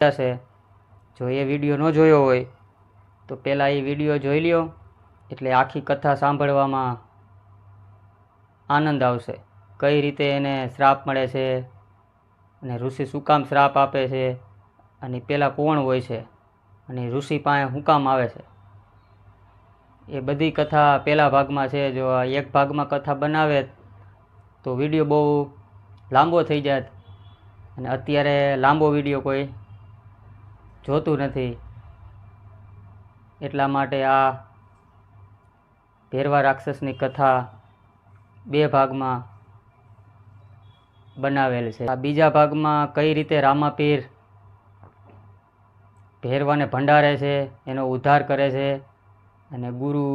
છે જો એ વિડીયો ન જોયો હોય તો પહેલાં એ વિડીયો જોઈ લ્યો, એટલે આખી કથા સાંભળવામાં આનંદ આવશે. કઈ રીતે એને શ્રાપ મળે છે અને ઋષિ શું કામ શ્રાપ આપે છે અને પહેલાં કોણ હોય છે અને ઋષિ પાસે શું કામ આવે છે, એ બધી કથા પહેલા ભાગમાં છે. જો એક ભાગમાં કથા બનાવે તો વિડીયો બહુ લાંબો થઈ જાય અને અત્યારે લાંબો વિડીયો કોઈ જોતું નથી, એટલા માટે આ ભેરવા રાક્ષસની કથા 2 ભાગમાં બનાવેલ છે. આ બીજા ભાગમાં કઈ રીતે રામાપીર ભેરવાને ભંડારે છે, એનો ઉદ્ધાર કરે છે અને ગુરુ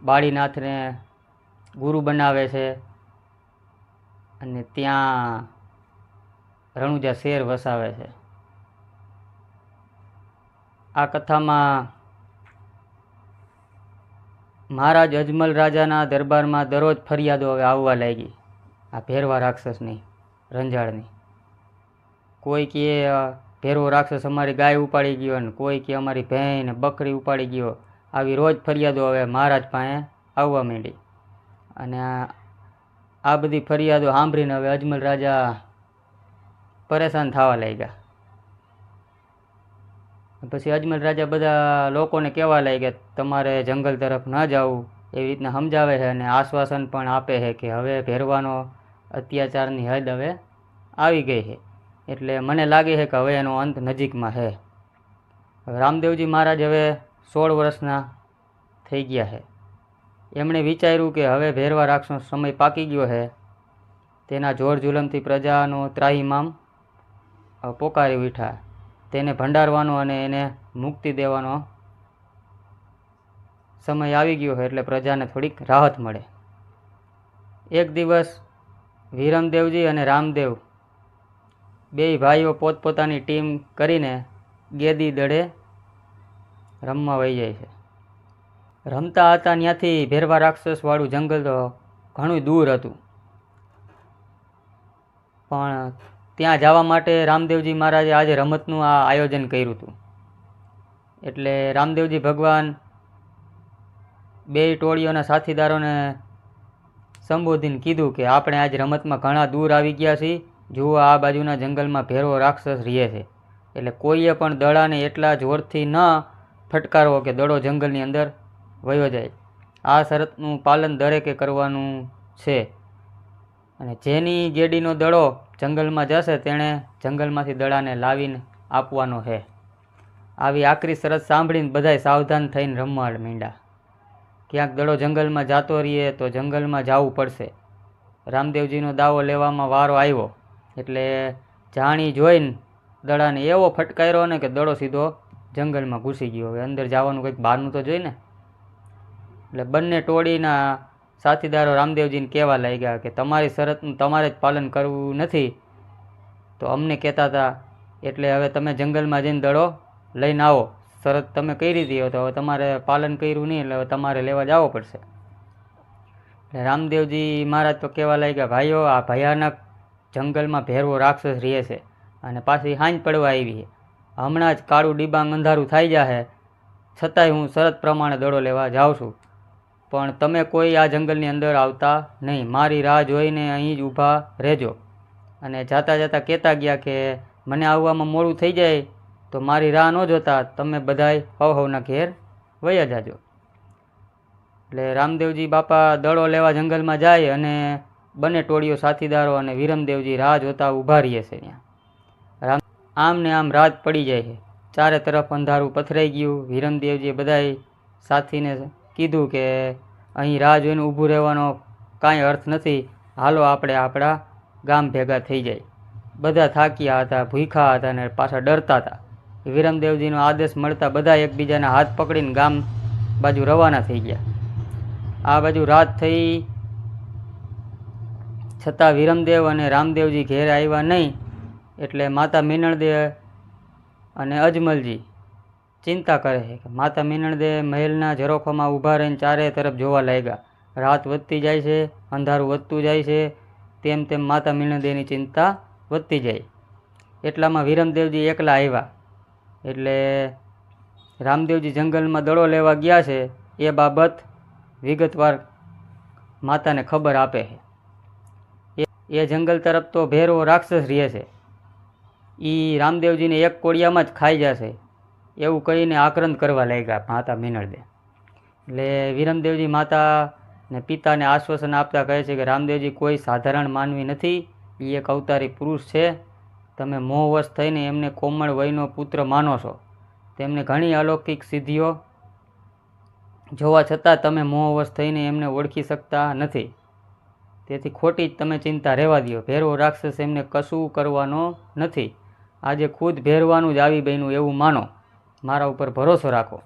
બાળીનાથને ગુરુ બનાવે છે અને ત્યાં રણુજા શેર વસાવે છે. આ કથામાં મહારાજ અજમલ રાજાના દરબારમાં દરરોજ ફરિયાદો હવે આવવા લાગી આ ભેરવા રાક્ષસની, રંજાડની. કોઈ કહે ભેરવો રાક્ષસ અમારી ગાય ઉપાડી ગયો, અને કોઈ કહે અમારી ભેંસ ને બકરી ઉપાડી ગયો. આવી રોજ ફરિયાદો હવે મહારાજ પાસે આવવા માંડી અને આ બધી ફરિયાદો સાંભળીને હવે અજમલ રાજા પરેશાન થવા લાગ્યા. પછી અજમલ રાજા બધા લોકોને કહેવા લાગ્યા તમારે જંગલ તરફ ન જવું, એવી રીતના સમજાવે છે અને આશ્વાસન પણ આપે છે કે હવે ભેરવાનો અત્યાચારની હદ હવે આવી ગઈ છે, એટલે મને લાગે છે કે હવે એનો અંત નજીકમાં છે. રામદેવજી મહારાજ હવે 16 વર્ષના થઈ ગયા છે. એમણે વિચાર્યું કે હવે ભેરવા રાક્ષસનો સમય પાકી ગયો છે. તેના જોર જુલમથી પ્રજાનો ત્રાહિમામ પોકારી ઉઠ્યા. તેને ભંડારવાનો અને એને મુક્તિ દેવાનો સમય આવી ગયો છે, એટલે પ્રજાને થોડીક રાહત મળે. એક દિવસ વિરમદેવજી અને રામદેવ 2 ભાઈઓ પોતપોતાની ટીમ કરીને ગેદી દડે રમવા વહી જાય છે. રમતા હતા ત્યાંથી ભેરવા રાક્ષસવાળું જંગલ તો ઘણું દૂર હતું, પણ ત્યાં જવા માટે રામદેવજી મહારાજે આજે રમતનું આ આયોજન કર્યું હતું. એટલે રામદેવજી ભગવાન 2 ટોળીઓના સાથીદારોને સંબોધીને કીધું કે આપણે આજ રમતમાં ઘણા દૂર આવી ગયા છીએ. જુઓ આ બાજુના જંગલમાં ભેરવો રાક્ષસ રહે છે, એટલે કોઈએ પણ દડાને એટલા જોરથી ન ફટકારવો કે દડો જંગલની અંદર વયો જાય. આ શરતનું પાલન દરેકે કરવાનું છે અને જેની ગેડીનો દડો જંગલમાં જશે તેણે જંગલમાંથી દડાને લાવીને આપવાનો છે. આવી આકરી શરત સાંભળીને બધાય સાવધાન થઈને રમવા માંડ્યા. ક્યાંક દડો જંગલમાં જતો રહીએ તો જંગલમાં જવું પડશે. રામદેવજીનો દાવો લેવામાં વારો આવ્યો, એટલે જાણી જોઈને દડાને એવો ફટકાર્યો ને કે દડો સીધો જંગલમાં ઘૂસી ગયો. હવે અંદર જવાનું કંઈક બહારનું તો જોઈને, એટલે બંને ટોળીના સાથીદારો રામદેવજીને કહેવા લાગ્યા કે તમારી શરતનું તમારે જ પાલન કરવું નથી તો અમને કહેતા હતા, એટલે હવે તમે જંગલમાં જઈને દડો લઈને આવો. શરત તમે કરી દીધી તો હવે તમારે પાલન કર્યું નહીં, એટલે હવે તમારે લેવા જવો પડશે. એટલે રામદેવજી મહારાજ તો કહેવા લાગ્યા ભાઈઓ આ ભયાનક જંગલમાં ભેરવો રાક્ષસ રહે છે અને પાછી હાંજ પડવા આવી છે. હમણાં જ કાળું ડિબાંગ અંધારું થઈ જાય, છતાંય હું શરત પ્રમાણે દડો લેવા જાઉં છું, પણ તમે કોઈ આ જંગલની અંદર આવતા નહીં. મારી રાહ જોઈને અહીં જ ઊભા રહેજો. અને જાતા જાતા કહેતા ગયા કે મને આવવામાં મોડું થઈ જાય તો મારી રાહ ન જોતા તમે બધાય હવના ઘેર વયા જાજો. એટલે રામદેવજી બાપા દડો લેવા જંગલમાં જાય અને બંને ટોળીઓ સાથીદારો અને વિરમદેવજી રાહ જોતા ઊભા રહીએ છે. ત્યાં આમ ને આમ રાત પડી જાય છે. ચારે તરફ અંધારું પથરાઈ ગયું. વિરમદેવજીએ બધાય સાથીને કીધું કે અહીં રાહ જોઈને ઊભું રહેવાનો કાંઈ અર્થ નથી, હાલો આપણે આપણા ગામ ભેગા થઈ જાય. બધા થાક્યા હતા, ભૂખ્યા હતા અને પાછા ડરતા હતા. વિરમદેવજીનો આદેશ મળતા બધા એકબીજાના હાથ પકડીને ગામ બાજુ રવાના થઈ ગયા. આ બાજુ રાત થઈ છતાં વિરમદેવ અને રામદેવજી ઘેર આવ્યા નહીં, એટલે માતા મીનળદેવ અને અજમલજી ચિંતા કરે છે કે માતા મીનળદેવ મહેલના ઝરોખામાં ઊભા રહીને ચારે તરફ જોવા લાગ્યા. રાત વધતી જાય છે, અંધારું વધતું જાય છે, તેમ માતા મીનળદેવની ચિંતા વધતી જાય. એટલામાં વિરમદેવજી એકલા આવ્યા એટલે રામદેવજી જંગલમાં દડો લેવા ગયા છે એ બાબત વિગતવાર માતાને ખબર આપે છે. એ જંગલ તરફ તો ભેરો રાક્ષસ રહે છે, એ રામદેવજીને એક કોડિયામાં જ ખાઈ જશે એવું કહીને આક્રંદ કરવા લાગ્યા માતા મીનળદે. એટલે વિરમદેવજી માતા ને પિતાને આશ્વાસન આપતા કહે છે કે રામદેવજી કોઈ સાધારણ માનવી નથી, એ એક અવતારી પુરુષ છે. તમે મોહવશ થઈને એમને કોમળ વયનો પુત્ર માનો છો. તેમને ઘણી અલૌકિક સિદ્ધિઓ જોવા છતાં તમે મોહવશ થઈને એમને ઓળખી શકતા નથી. તેથી ખોટી જ તમે ચિંતા રહેવા દો. ભેરવો રાક્ષસ એમને કશું કરવાનો નથી. આજે ખુદ ભેરવાનું જ આવી બન્યું એવું માનો, મારા ઉપર ભરોસો રાખો.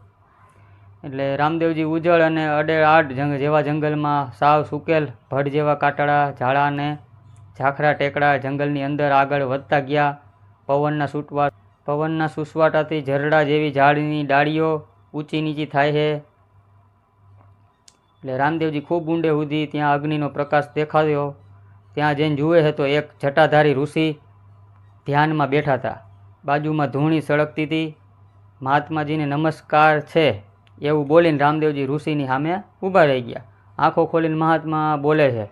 એટલે રામદેવજી ઉજળ અને અડેઆડ જેવા જંગલમાં સાવ સુકેલ ભડ જેવા કાટડા ઝાડા અને ઝાખરા ટેકડા જંગલની અંદર આગળ વધતા ગયા. પવનના સુસવાટાથી ઝરડા જેવી ઝાડની ડાળીઓ ઊંચી નીચી થાય છે. એટલે રામદેવજી ખૂબ ઊંડે સુધી ત્યાં અગ્નિનો પ્રકાશ દેખાયો. ત્યાં જઈને જુએ છે તો એક જટાધારી ઋષિ ધ્યાનમાં બેઠા હતા. બાજુમાં ધૂણી સળગતી હતી. મહાત્માજીને નમસ્કાર છે એવું બોલીને રામદેવજી ઋષિની સામે ઊભા રહી ગયા. આંખો ખોલીને મહાત્મા બોલે છે,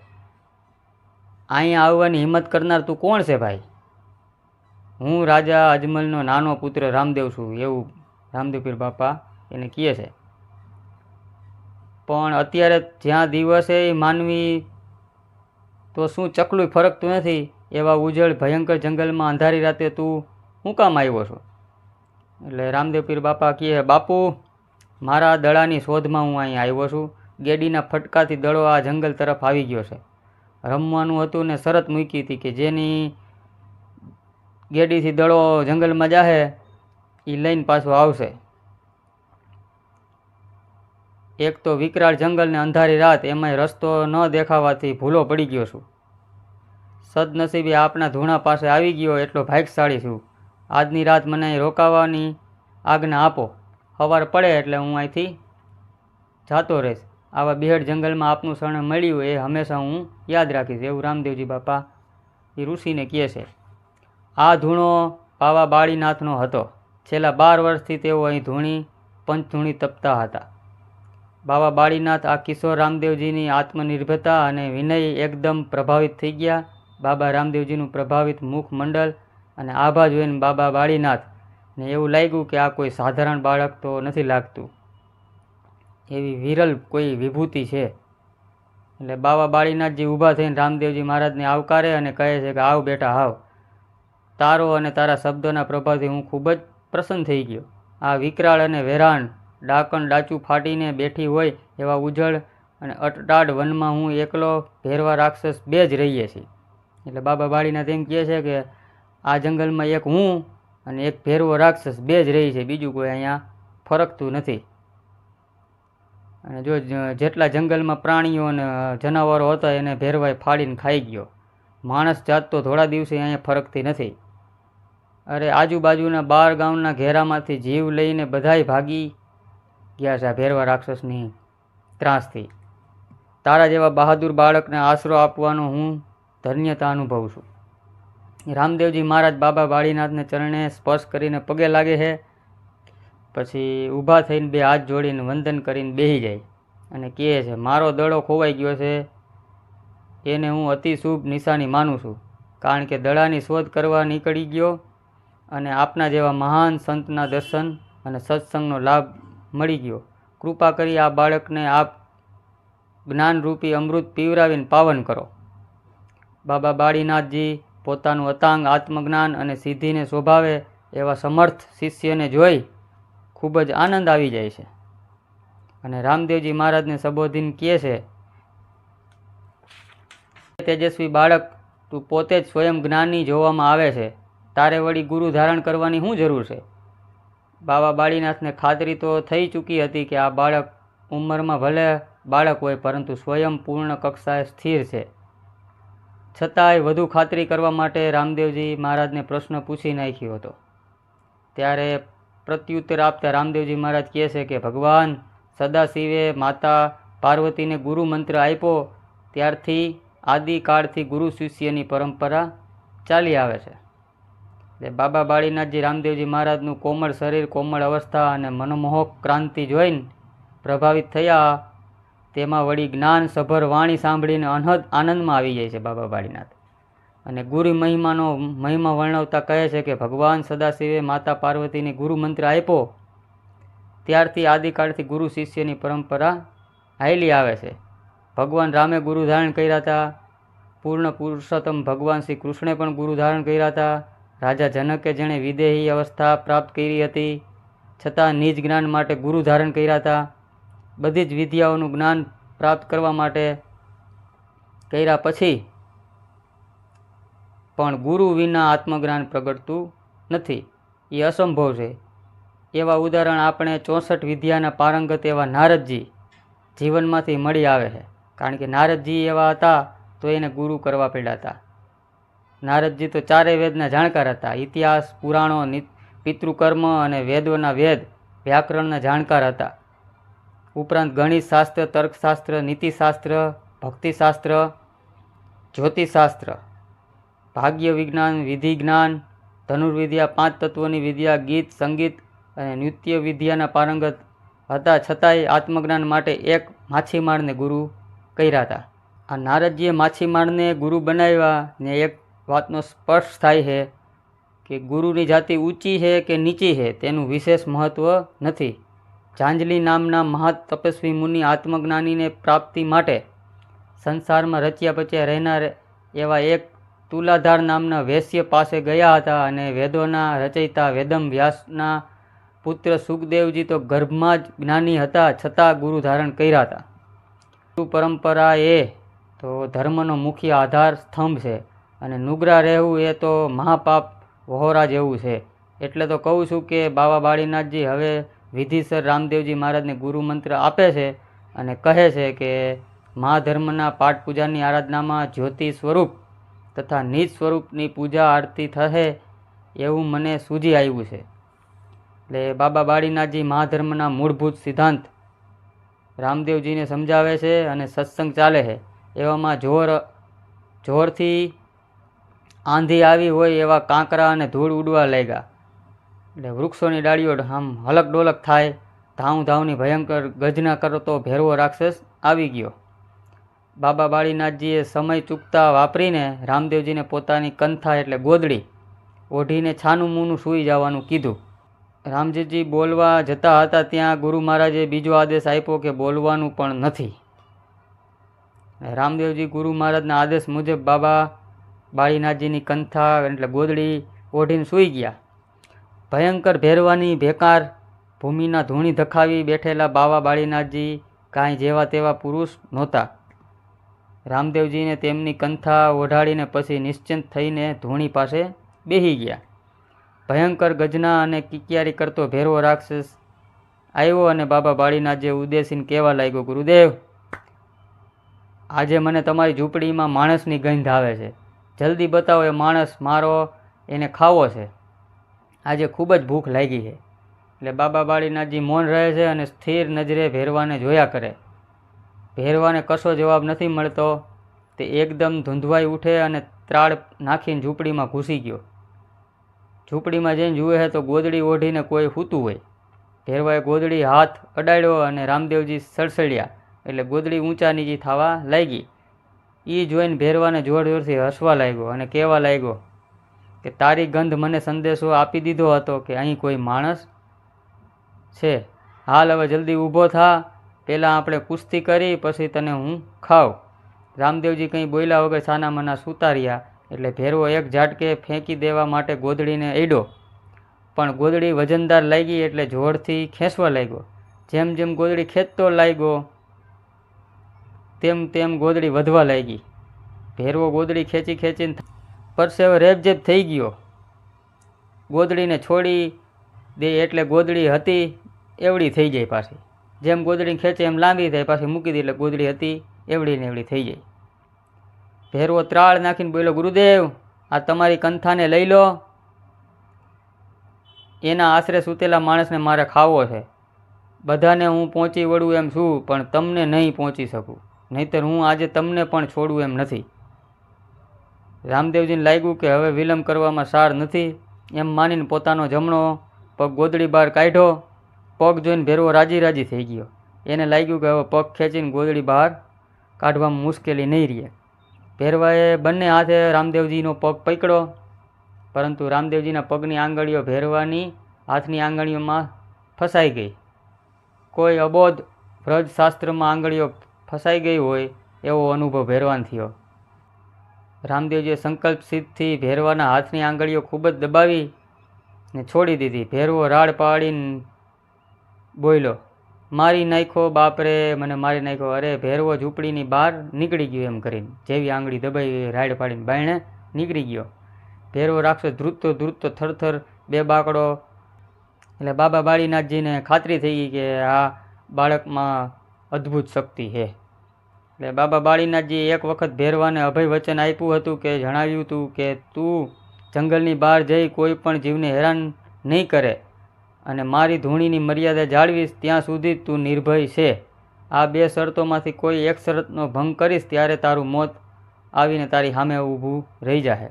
અહીંયા આવવાની હિંમત કરનાર તું કોણ છે ભાઈ? હું રાજા અજમલનો નાનો પુત્ર રામદેવ છું એવું રામદેવ પીર બાપા એને કહે છે. પણ અત્યારે જ્યાં દિવસે માનવી તો શું ચકલું ફરકતું નથી એવા ઉજળ ભયંકર જંગલમાં અંધારી રાતે તું શું કામ આવ્યો છો? એટલે રામદેવ પીર બાપા કહે, બાપુ મારા દડાની શોધમાં હું અહીં આવ્યો છું. ગેડીના ફટકાથી દડો આ જંગલ તરફ આવી ગયો છે. રમવાનું હતું ને શરત મૂકી હતી કે જેની ગેડીથી દડો જંગલમાં જાહે એ લઈને પાછો આવશે. એક તો વિકરાળ જંગલ ને અંધારી રાત, એમાંય રસ્તો ન દેખાવાથી ભૂલો પડી ગયો છું. સદનસીબે આપના ધૂણા પાસે આવી ગયો એટલો ભાગ્યશાળી છું. આજની રાત મને અહીં રોકાવાની આજ્ઞા આપો. સવાર પડે એટલે હું અહીંથી જાતો રહીશ. આવા બિહડ જંગલમાં આપનું શરણ મળ્યું એ હંમેશા હું યાદ રાખીશ એવું રામદેવજી બાપા એ ઋષિને કહે છે. આ ધૂણો બાવા બાળીનાથનો હતો. છેલ્લા 12 વર્ષથી તેઓ અહીં પંચધૂણી તપતા હતા. બાવા બાળીનાથ આ કિશોર રામદેવજીની આત્મનિર્ભરતા અને વિનય એકદમ પ્રભાવિત થઈ ગયા. બાબા રામદેવજીનું પ્રભાવિત મુખમંડળ અને આભા જોઈને બાબા બાળીનાથને એવું લાગ્યું કે આ કોઈ સાધારણ બાળક તો નથી લાગતું, એવી વિરલ કોઈ વિભૂતિ છે. એટલે બાબા બાળીનાથજી ઊભા થઈને રામદેવજી મહારાજને આવકારે અને કહે છે કે આવ બેટા આવ. તારો અને તારા શબ્દોના પ્રભાવથી હું ખૂબ જ પ્રસન્ન થઈ ગયો. આ વિકરાળ અને વેરાન ડાકણ ડાચું ફાટીને બેઠી હોય એવા ઉજળ અને અટટાડ વનમાં હું એકલો ભેરવા રાક્ષસ બે જ રહીએ છીએ. એટલે બાબા બાળીનાથ એમ કહે છે કે આ જંગલમાં એક હું અને એક ભેરવો રાક્ષસ બે જ રહી છે, બીજું કોઈ અહીંયા ફરકતું નથી. અને જો જેટલા જંગલમાં પ્રાણીઓ અને જનાવરો હતા એને ભેરવાય ફાડીને ખાઈ ગયો. માણસ જાત તો થોડા દિવસે અહીંયા ફરકતી નથી. અરે આજુબાજુના 12 ગામના ઘેરામાંથી જીવ લઈને બધાય ભાગી ગયા છે આ ભેરવા રાક્ષસની ત્રાસથી. તારા જેવા બહાદુર બાળકને આશરો આપવાનો હું ધન્યતા અનુભવું છું. રામદેવજી મહારાજ બાબા બાળીનાથને ચરણે સ્પર્શ કરીને પગે લાગે છે. પછી ઊભા થઈને 2 હાથ જોડીને વંદન કરીને બેસી જાય અને કહે છે, મારો દડો ખોવાઈ ગયો છે એને હું અતિ શુભ નિશાની માનું છું. કારણ કે દડાની શોધ કરવા નીકળી ગયો અને આપના જેવા મહાન સંતના દર્શન અને સત્સંગનો લાભ મળી ગયો. કૃપા કરી આ બાળકને આપ જ્ઞાનરૂપી અમૃત પીવરાવીને પાવન કરો. બાબા બાળીનાથજી પોતાનું અતાંગ આત્મજ્ઞાન અને સિદ્ધિને શોભાવે એવા સમર્થ શિષ્યને જોઈ ખૂબ જ આનંદ આવી જાય છે. અને રામદેવજી મહારાજને સંબોધીને કહે છે, તેજસ્વી બાળક, તું પોતે જ સ્વયં જ્ઞાની જોવામાં આવે છે, તારે વળી ગુરુ ધારણ કરવાની શું જરૂર છે? બાબા બાળીનાથને ખાતરી તો થઈ ચૂકી હતી કે આ બાળક ઉંમરમાં ભલે બાળક હોય પરંતુ સ્વયં પૂર્ણ કક્ષાએ સ્થિર છે. છતાંય વધુ ખાતરી કરવા માટે રામદેવજી મહારાજને પ્રશ્ન પૂછી નાખ્યો હતો. ત્યારે પ્રત્યુત્તર આપતા રામદેવજી મહારાજ કહે છે કે ભગવાન સદાશિવે માતા પાર્વતીને ગુરુ મંત્ર આપ્યો ત્યારથી આદિકાળથી ગુરુ શિષ્યની પરંપરા ચાલી આવે છે. એટલે બાબા બાળીનાથજી રામદેવજી મહારાજનું કોમળ શરીર, કોમળ અવસ્થા અને મનમોહક ક્રાંતિ જોઈને પ્રભાવિત થયા. તેમાં વળી જ્ઞાન સભર વાણી સાંભળીને અનહદ આનંદમાં આવી જાય છે બાબા બાળીનાથ. અને ગુરુ મહિમા વર્ણવતા કહે છે કે ભગવાન સદાશિવે માતા પાર્વતીને ગુરુ મંત્ર આપ્યો ત્યારથી આદિકાળથી ગુરુ શિષ્યની પરંપરા હાલી આવે છે. ભગવાન રામે ગુરુ ધારણ કર્યા હતા. પૂર્ણ પુરુષોત્તમ ભગવાન શ્રી કૃષ્ણે પણ ગુરુ ધારણ કર્યા હતા. રાજા જનકે જેણે વિદેહી અવસ્થા પ્રાપ્ત કરી હતી છતાં નિજ જ્ઞાન માટે ગુરુ ધારણ કર્યા હતા. બધી જ વિદ્યાઓનું જ્ઞાન પ્રાપ્ત કરવા માટે કર્યા પછી પણ ગુરુ વિના આત્મજ્ઞાન પ્રગટતું નથી, એ અસંભવ છે. એવા ઉદાહરણ આપણે 64 વિદ્યાના પારંગત એવા નારદજી જીવનમાંથી મળી આવે છે. કારણ કે નારદજી એવા હતા તો એને ગુરુ કરવા પડ્યા હતા. નારદજી તો ચારે વેદના જાણકાર હતા. ઇતિહાસ, પુરાણો, પિતૃકર્મ અને વેદોના વેદ વ્યાકરણના જાણકાર હતા. ઉપરાંત ગણિત શાસ્ત્ર, તર્કશાસ્ત્ર, નીતિશાસ્ત્ર, ભક્તિશાસ્ત્ર, જ્યોતિષશાસ્ત્ર, ભાગ્ય વિજ્ઞાન, વિધિ જ્ઞાન, ધનુર્વિદ્યા, 5 તત્વોની વિદ્યા, ગીત, સંગીત અને નૃત્ય વિદ્યાના પારંગત હતા. છતાંય આત્મજ્ઞાન માટે એક માછીમારને ગુરુ કર્યા હતા. આ નારદજીએ માછીમારને ગુરુ બનાવ્યા ને એક વાતનો સ્પર્શ થાય છે કે ગુરુની જાતિ ઊંચી છે કે નીચી છે તેનું વિશેષ મહત્ત્વ નથી. ઝાંઝલી નામના મહા તપસ્વી મુનિ આત્મજ્ઞાનીને પ્રાપ્તિ માટે સંસારમાં રચ્યા પચ્યા રહેનાર એવા એક તુલાધાર નામના વૈશ્ય પાસે ગયા હતા. અને વેદોના રચયિતા વેદમ વ્યાસના પુત્ર સુખદેવજી તો ગર્ભમાં જ જ્ઞાની હતા છતાં ગુરુ ધારણ કર્યા હતા. ગુરુ પરંપરા એ તો ધર્મનો મુખ્ય આધાર સ્તંભ છે અને નુગરા રહેવું એ તો મહાપાપ વહોરા જેવું છે. એટલે તો કહું છું કે બાબા બાળીનાથજી હવે વિધિસર રામદેવજી મહારાજને ગુરુ મંત્ર આપે છે અને કહે છે કે મહાધર્મના પાઠ પૂજાની આરાધનામાં જ્યોતિ સ્વરૂપ તથા નિજ સ્વરૂપની પૂજા આરતી થશે એવું મને સૂઝી આવ્યું છે. એટલે બાબા બાળીનાથજી મહાધર્મના મૂળભૂત સિદ્ધાંત રામદેવજીને સમજાવે છે અને સત્સંગ ચાલે છે. એવામાં જોરથી આંધી આવી હોય એવા કાંકરા અને ધૂળ ઉડવા લાગ્યા. એટલે વૃક્ષોની ડાળીઓ આમ હલક ડોલક થાય. ધાવની ભયંકર ગર્જના કરતો ભેરવો રાક્ષસ આવી ગયો. બાબા બાળીનાથજીએ સમય ચૂકતા વાપરીને રામદેવજીને પોતાની કંથા એટલે ગોદડી ઓઢીને છાનું મૂનું સૂઈ જવાનું કીધું. રામજીજી બોલવા જતા હતા ત્યાં ગુરુ મહારાજે બીજો આદેશ આપ્યો કે બોલવાનું પણ નથી. રામદેવજી ગુરુ મહારાજના આદેશ મુજબ બાબા બાળીનાથજીની કંથા એટલે ગોદડી ઓઢીને સૂઈ ગયા. ભયંકર ભેરવાની ભેકાર ભૂમિના ધૂણી ધખાવી બેઠેલા બાબા બાળીનાથજી કાંઈ જેવા તેવા પુરુષ નહોતા. રામદેવજીને તેમની કંથા ઓઢાડીને પછી નિશ્ચિંત થઈને ધૂણી પાસે બેસી ગયા. ભયંકર ગજના અને કિકિયારી કરતો ભેરવો રાક્ષસ આવ્યો અને બાબા બાળીનાથજીએ ઉદ્દેશીને કહેવા લાગ્યો, ગુરુદેવ, આજે મને તમારી ઝૂંપડીમાં માણસની ગંધ આવે છે. જલ્દી બતાવો, એ માણસ મારો એને ખાવો છે. આજે ખૂબ જ ભૂખ લાગી છે. એટલે બાબા બાળીનાથજી મૌન રહે છે અને સ્થિર નજરે ભેરવાને જોયા કરે. ભેરવાને કશો જવાબ નથી મળતો. તે એકદમ ધૂંધવાઈ ઉઠે અને ત્રાળ નાખીને ઝૂંપડીમાં ઘૂસી ગયો. ઝૂંપડીમાં જઈને જુએ છે તો ગોદડી ઓઢીને કોઈ સૂતું હોય. ભેરવાએ ગોદડી હાથ અડાડ્યો અને રામદેવજી સળસળ્યા એટલે ગોદડી ઊંચા નીચી થવા લાગી. એ જોઈને ભેરવાને જોર જોરથી હસવા લાગ્યો અને કહેવા લાગ્યો કે તારી ગંધ મને સંદેશો આપી દીધો હતો કે અહીં કોઈ માણસ છે. હાલ હવે જલ્દી ઊભો થા. પહેલાં આપણે કુસ્તી કરી પછી તને હું ખાઉં. રામદેવજી કંઈ બોલ્યા વગર છાના મના સૂતા રહ્યા. એટલે ભેરવો એક ઝાટકે ફેંકી દેવા માટે ગોદડીને અડ્યો, પણ ગોદડી વજનદાર લાગી એટલે જોરથી ખેંચવા લાગ્યો. જેમ જેમ ગોદડી ખેંચતો લાગ્યો તેમ તેમ ગોદડી વધવા લાગી. ભેરવો ગોદડી ખેંચીને પરસેવો રેબઝેબ થઈ ગયો. ગોદડીને છોડી દે એટલે ગોદડી હતી એવડી થઈ જાય પાછી. જેમ ગોદડી ખેંચે એમ લાંબી થાય, પાછી મૂકી દે એટલે ગોદડી હતી એવડી ને એવડી થઈ જાય. ભેરવો ત્રાળ નાખીને બોલ્યો, ગુરુદેવ, આ તમારી કંથાને લઈ લો. એના આશરે સૂતેલા માણસને મારે ખાવો છે. બધાને હું પહોંચી વળું એમ છું, પણ તમને નહીં પહોંચી શકું. નહીંતર હું આજે તમને પણ છોડું એમ નથી. રામદેવજીને લાગ્યું કે હવે વિલંબ કરવામાં સાર નથી એમ માનીને પોતાનો જમણો પગ ગોદડી બહાર કાઢ્યો. પગ જોઈને ભેરવો રાજી રાજી થઈ ગયો. એને લાગ્યું કે હવે પગ ખેંચીને ગોદડી બહાર કાઢવામાં મુશ્કેલી નહીં રહે. ભેરવાએ બંને હાથે રામદેવજીનો પગ પકડ્યો, પરંતુ રામદેવજીના પગની આંગળીઓ ભેરવાની હાથની આંગળીઓમાં ફસાઈ ગઈ. કોઈ અબોધ વ્રજશાસ્ત્રમાં આંગળીઓ ફસાઈ ગઈ હોય એવો અનુભવ ભેરવાને થયો. રામદેવજીએ સંકલ્પ સિદ્ધથી ભેરવાના હાથની આંગળીઓ ખૂબ જ દબાવી ને છોડી દીધી. ભેરવો રાડ પાડીને બોલ્યો, મારી નાખ્યો બાપરે, મને મારી નાખ્યો. અરે ભેરવો ઝૂંપડીની બહાર નીકળી ગયો એમ કરીને, જેવી આંગળી દબાઈ રાડ પાડીને બાયણે નીકળી ગયો. ભેરવો રાક્ષસ ધ્રુજતો ધ્રુજતો થરથર બે બાકડો. એટલે બાબા બાળીનાથજીને ખાતરી થઈ ગઈ કે આ બાળકમાં અદ્ભુત શક્તિ છે. એટલે બાબા બાળીનાથજીએ એક વખત ભેરવાને અભય વચન આપ્યું હતું કે જણાવ્યું હતું કે તું જંગલની બહાર જઈ કોઈ પણ જીવને હેરાન નહીં કરે અને મારી ધૂણીની મર્યાદા જાળવીશ ત્યાં સુધી તું નિર્ભય છે. આ બે શરતોમાંથી કોઈ એક શરતનો ભંગ કરીશ ત્યારે તારું મોત આવીને તારી સામે ઊભું રહી જશે.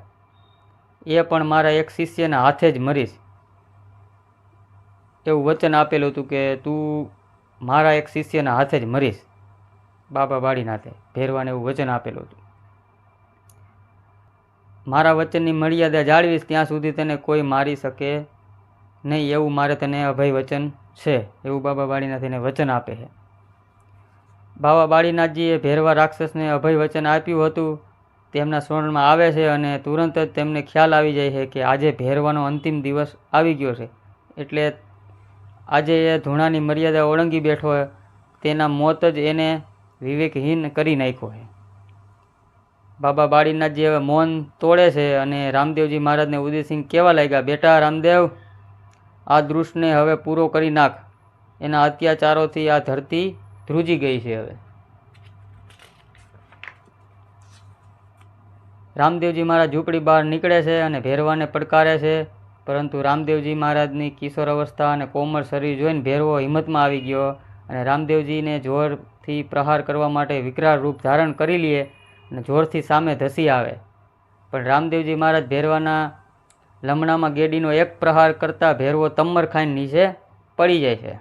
એ પણ મારા એક શિષ્યના હાથે જ મરીશ એવું વચન આપેલું હતું કે તું મારા એક શિષ્યના હાથે જ મરીશ. બાબા બાળીનાથે ભેરવાને એવું વચન આપેલું હતું. મારા વચનની મર્યાદા જાળવીશ ત્યાં સુધી તને કોઈ મારી શકે નહીં એવું મારે તને અભય વચન છે એવું બાબા બાળીનાથ એને વચન આપે છે. બાબા બાળીનાથજીએ ભેરવા રાક્ષસને અભય વચન આપ્યું હતું તેમના સ્મરણમાં આવે છે અને તુરંત જ તેમને ખ્યાલ આવી જાય છે કે આજે ભેરવાનો અંતિમ દિવસ આવી ગયો છે. એટલે આજે એ ધૂણાની મર્યાદા ઓળંગી બેઠો છે. તેના મોત જ એને વિવેકહીન કરી નાખ્યો છે. બાબા બાળીનાથજી હવે મૌન તોડે છે અને રામદેવજી મહારાજને ઉદયસિંહ કહેવા લાગ્યા, બેટા રામદેવ, આ દૃષ્ટને હવે પૂરો કરી નાખ. એના અત્યાચારોથી આ ધરતી ધ્રુજી ગઈ છે. હવે રામદેવજી મહારાજ ઝૂંપડી બહાર નીકળે છે અને ભેરવાને પડકારે છે, પરંતુ રામદેવજી મહારાજની કિશોર અવસ્થા અને કોમળ શરીર જોઈને ભેરવો હિંમતમાં આવી ગયો અને રામદેવજીને જોરથી પ્રહાર કરવા માટે વિકરાળ રૂપ ધારણ કરી લે અને જોરથી સામે ધસી આવે. પણ રામદેવજી મહારાજ ભેરવાના લમણામાં ગેડીનો એક પ્રહાર કરતાં ભેરવો તમ્મર ખાઈને નીચે પડી જાય છે.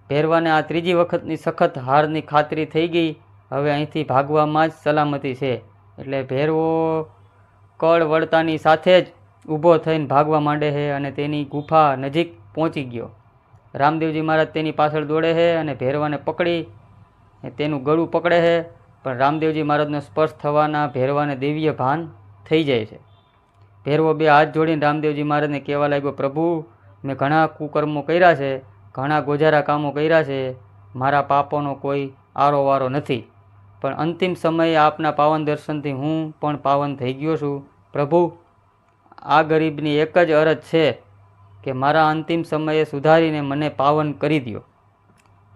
ભેરવાને આ ત્રીજી વખતની સખત હારની ખાતરી થઈ ગઈ. હવે અહીંથી ભાગવામાં જ સલામતી છે. એટલે ભેરવો કળ વળતાની સાથે જ ઊભો થઈને ભાગવા માંડે છે અને તેની ગુફા નજીક પહોંચી ગયો. રામદેવજી મહારાજ તેની પાછળ દોડે છે અને ભેરવાને પકડી તેનું ગળું પકડે છે. પણ રામદેવજી મહારાજનો સ્પર્શ થવાના ભેરવાને દિવ્ય ભાન થઈ જાય છે. ભેરવો બે હાથ જોડીને રામદેવજી મહારાજને કહેવા લાગ્યો, પ્રભુ, મેં ઘણા કુકર્મો કર્યા છે, ઘણા ગોજારા કામો કર્યા છે, મારા પાપોનો કોઈ આરોવારો નથી, પણ અંતિમ સમયે આપના પાવન દર્શનથી હું પણ પાવન થઈ ગયો છું. પ્રભુ, આ ગરીબની એક જ અરજ છે કે મારા અંતિમ સમયે સુધારીને મને પાવન કરી દો.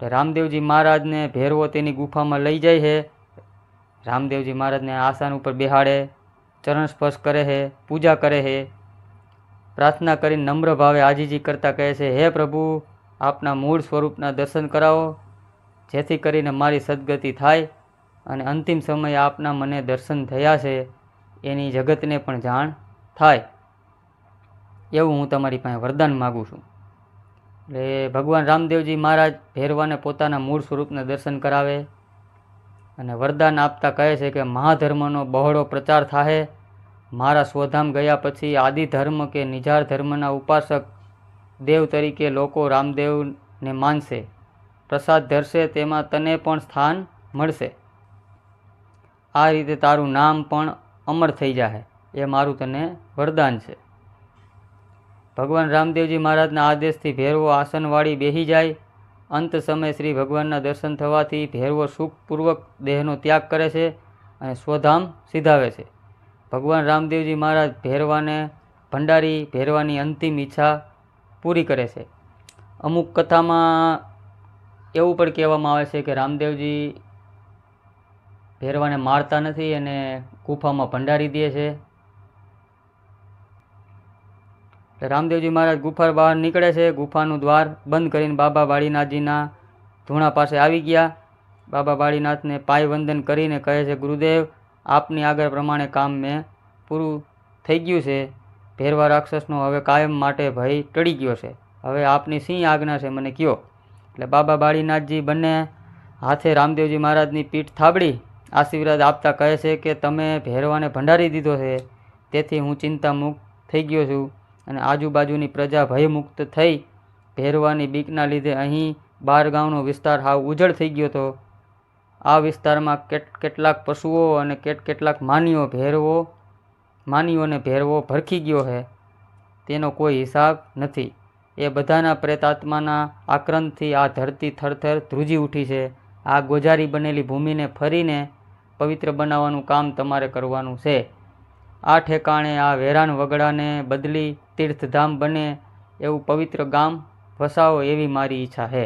તો રામદેવજી મહારાજને ભેરવો તેની ગુફામાં લઈ જાય છે. રામદેવજી મહારાજને આસન ઉપર બેહાડે, ચરણ સ્પર્શ કરે છે, પૂજા કરે છે, પ્રાર્થના કરીને નમ્ર ભાવે આજીજી કરતાં કહે છે, હે પ્રભુ, આપના મૂળ સ્વરૂપના દર્શન કરાવો જેથી કરીને મારી સદગતિ થાય અને અંતિમ સમયે આપના મને દર્શન થયા છે એની જગતને પણ જાણ થાય એવું હું તમારી પાસે વરદાન માગું છું. એટલે ભગવાન રામદેવજી મહારાજ ભેરવાને પોતાના મૂળ સ્વરૂપના દર્શન કરાવે અને વરદાન આપતા કહે છે કે મહાધર્મનો બહોળો પ્રચાર થાય. મારા સ્વધામ ગયા પછી આદિ ધર્મ કે નિજાર ધર્મના ઉપાસક દેવ તરીકે લોકો રામદેવને માનશે, પ્રસાદ ધરશે, તેમાં તને પણ સ્થાન મળશે. આ રીતે તારું નામ પણ અમર થઈ જાય એ મારું તને વરદાન છે. ભગવાન રામદેવજી મહારાજના આદેશથી ભેરવો આસનવાળી બેસી જાય. અંત સમય શ્રી ભગવાનના દર્શન થવાથી ભેરવો સુખપૂર્વક દેહનો ત્યાગ કરે છે અને સ્વધામ સિધાવે છે. ભગવાન રામદેવજી મહારાજ ભેરવાને ભંડારી ભેરવાની અંતિમ ઈચ્છા પૂરી કરે છે. અમુક કથામાં એવું પણ કહેવામાં આવે છે કે રામદેવજી ભેરવાને મારતા નથી અને ગુફામાં ભંડારી દે છે. રામદેવજી મહારાજ ગુફા બહાર નીકળે છે. ગુફાનું દ્વાર બંધ કરીને બાબા બાળીનાથજીના ધૂણા પાસે આવી ગયા. બાબા બાળીનાથને પાય વંદન કરીને કહે છે, ગુરુદેવ, આપની આગળ પ્રમાણે કામ મેં પૂરું થઈ ગયું છે. ભેરવા રાક્ષસનો હવે કાયમ માટે ભય ટળી ગયો છે. હવે આપની શી આજ્ઞા છે મને કયો. એટલે બાબા બાળીનાથજી બંને હાથે રામદેવજી મહારાજની પીઠ થાબડી આશીર્વાદ આપતા કહે છે કે તમે ભેરવાને ભંડારી દીધો છે, તેથી હું ચિંતામુક્ત થઈ ગયો છું અને આજુબાજુની પ્રજા ભયમુક્ત થઈ. ભેરવાની બીકના લીધે અહીં 12 ગામનો વિસ્તાર હાવ ઉજળ થઈ ગયો હતો. આ વિસ્તારમાં કેટલાક પશુઓ અને કેટલાક માનીઓને ભેરવો ભરખી ગયો છે, તેનો કોઈ હિસાબ નથી. એ બધાના પ્રેતાત્માના આક્રંદથી આ ધરતી થરથર ધ્રુજી ઉઠી છે. આ ગોજારી બનેલી ભૂમિને ફરીને પવિત્ર બનાવવાનું કામ તમારે કરવાનું છે. આ ઠેકાણે આ વેરાન વગડાને બદલી તીર્થધામ બને એવું પવિત્ર ગામ વસાવો એવી મારી ઈચ્છા છે,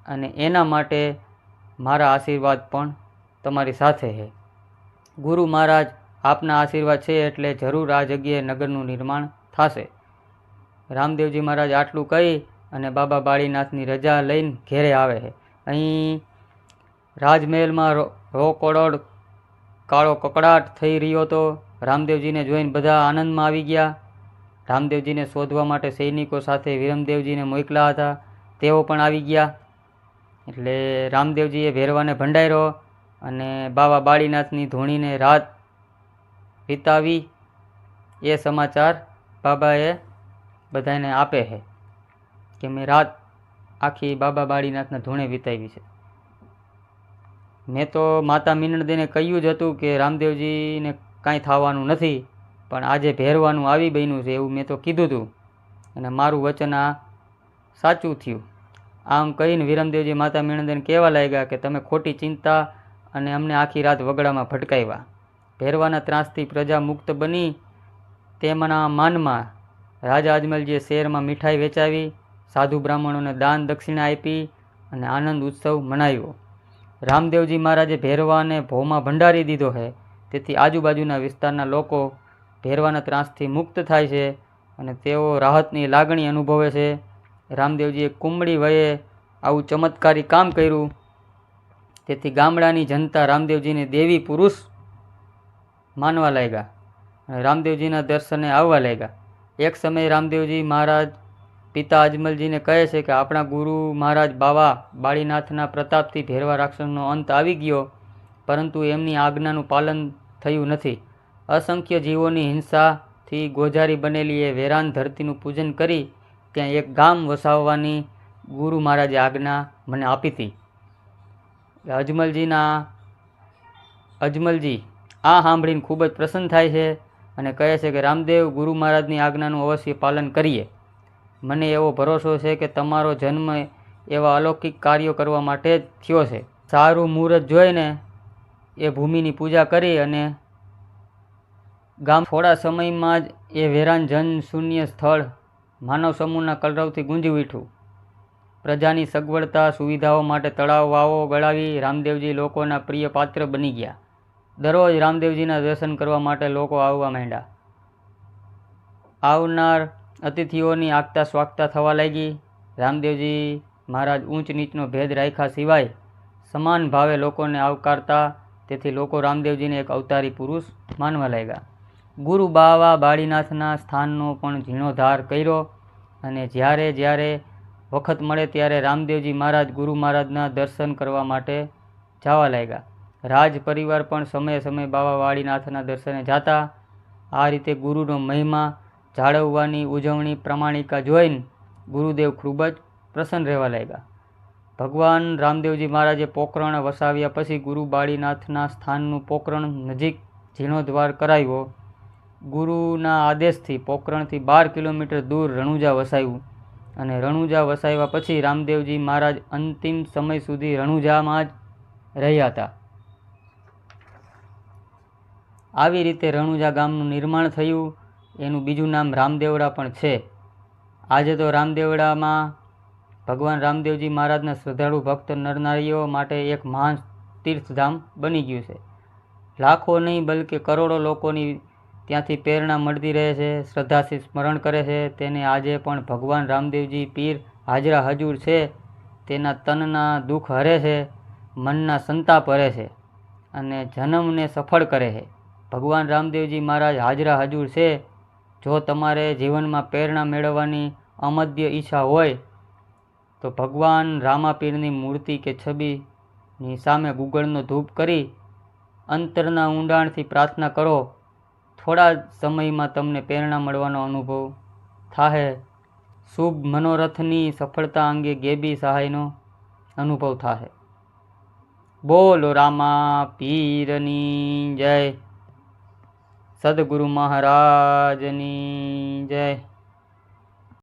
અને એના માટે મારા આશીર્વાદ પણ તમારી સાથે છે. ગુરુ મહારાજ આપના આશીર્વાદ છે એટલે જરૂર આ જગ્યાએ નગરનું નિર્માણ થશે. રામદેવજી મહારાજ આટલું કહી અને બાબા બાળીનાથની રજા લઈને ઘેરે આવે છે. અહીં રાજમહેલમાં રોકડોડ કાળો કકડાટ થઈ રહ્યો હતો. રામદેવજીને જોઈને બધા આનંદમાં આવી ગયા. રામદેવજીને શોધવા માટે સૈનિકો સાથે વિરમદેવજીને મોકલ્યા હતા, તેઓ પણ આવી ગયા. એટલે રામદેવજીએ ભેરવાને ભંડાર્યો અને બાબા બાળીનાથની ધૂણીને રાત વિતાવી એ સમાચાર બાબાએ બધાને આપે છે કે મેં રાત આખી બાબા બાળીનાથના ધૂણે વિતાવી છે. મેં તો માતા મીનળદેને કહ્યું જ હતું કે રામદેવજીને કાંઈ થવાનું નથી, પણ આજે ભેરવાનું આવી બન્યું છે એવું મેં તો કીધું હતું, અને મારું વચન આ સાચું થયું. આમ કહીને વિરમદેવજી માતા મીનળદેને કહેવા લાગ્યા કે તમે ખોટી ચિંતા અને અમને આખી રાત વગડામાં ભટકાવ્યા. ભેરવાના ત્રાસથી પ્રજા મુક્ત બની તેમના માનમાં રાજા અજમલજીએ શહેરમાં મીઠાઈ વેચાવી, સાધુ બ્રાહ્મણોને દાન દક્ષિણા આપી અને આનંદ ઉત્સવ મનાવ્યો. રામદેવજી મહારાજે ભેરવાને ભોમાં ભંડારી દીધો છે, તેથી આજુબાજુના વિસ્તારના લોકો ભેરવાના ત્રાસથી મુક્ત થાય છે અને તેઓ રાહતની લાગણી અનુભવે છે. રામદેવજીએ કુમળી વયે આવું ચમત્કારી કામ કર્યું, તેથી ગામડાની જનતા રામદેવજીને દેવી પુરુષ માનવા લાગ્યા અને રામદેવજીના દર્શને આવવા લાગ્યા. એક સમયે રામદેવજી મહારાજ પિતા અજમલજીને કહે છે કે આપણા ગુરુ મહારાજ બાબા બાળીનાથના પ્રતાપથી ભેરવા રાક્ષસનો અંત આવી ગયો, પરંતુ એમની આજ્ઞાનું પાલન થયું નથી. અસંખ્ય જીવોની હિંસાથી ગોજારી બનેલી એ વેરાન ધરતીનું પૂજન કરી ત્યાં એક ગામ વસાવવાની ગુરુ મહારાજે આજ્ઞા મને આપી હતી. અજમલજી આ સાંભળીને ખૂબ જ પ્રસન્ન થાય છે અને કહે છે કે રામદેવ, ગુરુ મહારાજની આજ્ઞાનું અવશ્ય પાલન કરીએ. મને એવો ભરોસો છે કે તમારો જન્મ એવા અલૌકિક કાર્યો કરવા માટે જ થયો છે. સારું મુહૂર્ત જોઈને એ ભૂમિની પૂજા કરી અને ગામ થોડા સમયમાં જ એ વેરાન જન શૂન્ય સ્થળ માનવ સમૂહના કલરવથી ગુંજી ઉઠ્યું. પ્રજાની સગવડતા સુવિધાઓ માટે તળાવ વાવો ગળાવી રામદેવજી લોકોના પ્રિય પાત્ર બની ગયા. દરરોજ રામદેવજીના દર્શન કરવા માટે લોકો આવવા માંડ્યા. આવનાર અતિથિઓની આગતા સ્વાગતા થવા લાગી. રામદેવજી મહારાજ ઊંચ નીચનો ભેદ રાખ્યા સિવાય સમાન ભાવે લોકોને આવકારતા, તેથી લોકો રામદેવજીને એક અવતારી પુરુષ માનવા લાગ્યા. ગુરુ બાવા બાળીનાથના સ્થાનનો પણ જીર્ણોદ્ધાર કર્યો અને જ્યારે વખત મળે ત્યારે રામદેવજી મહારાજ ગુરુ મહારાજના દર્શન કરવા માટે જવા લાગ્યા. રાજ પરિવાર પણ સમયે બાબા બાળીનાથના દર્શને જતા. આ રીતે ગુરુનો મહિમા જાળવવાની ઉજવણી પ્રમાણિકા જોઈને ગુરુદેવ ખૂબ જ પ્રસન્ન રહેવા લાગ્યા. ભગવાન રામદેવજી મહારાજે પોકરણ વસાવ્યા પછી ગુરુ બાળીનાથના સ્થાનનું પોકરણ નજીક જીર્ણોદ્ધાર કરાવ્યો. ગુરુના આદેશથી પોકરણથી 12 કિલોમીટર દૂર રણુજા વસાવ્યું અને રણુજા વસાવ્યા પછી રામદેવજી મહારાજ અંતિમ સમય સુધી રણુજામાં જ રહ્યા હતા. આવી રીતે રણુજા ગામનું નિર્માણ થયું. એનું બીજું નામ રામદેવડા પણ છે. આજે તો રામદેવડામાં ભગવાન રામદેવજી મહારાજના શ્રદ્ધાળુ ભક્ત નરનારીઓ માટે એક મહાન તીર્થધામ બની ગયું છે. લાખો નહીં બલકે કરોડો લોકોની ત્યાંથી પ્રેરણા મળતી રહે છે, શ્રદ્ધાથી સ્મરણ કરે છે. તેને આજે પણ ભગવાન રામદેવજી પીર હાજરા હજુર છે. તેના તનના દુઃખ હરે છે, મનના સંતાપ હરે છે અને જન્મને સફળ કરે છે. ભગવાન રામદેવજી મહારાજ હાજરા હજુર છે જો તમારે જીવનમાં પ્રેરણા મેળવવાની અમધ્ય ઈચ્છા હોય તો ભગવાન રામાપીરની મૂર્તિ કે છબીની સામે ગુગળનો ધૂપ કરી અંતરના ઊંડાણથી પ્રાર્થના કરો. થોડા સમયમાં તમને પ્રેરણા મળવાનો અનુભવ થાહે. શુભ મનોરથની સફળતા અંગે ગેબી સહાયનો અનુભવ થાહે. બોલો રામા પીરની જય. સદગુરુ મહારાજની જય.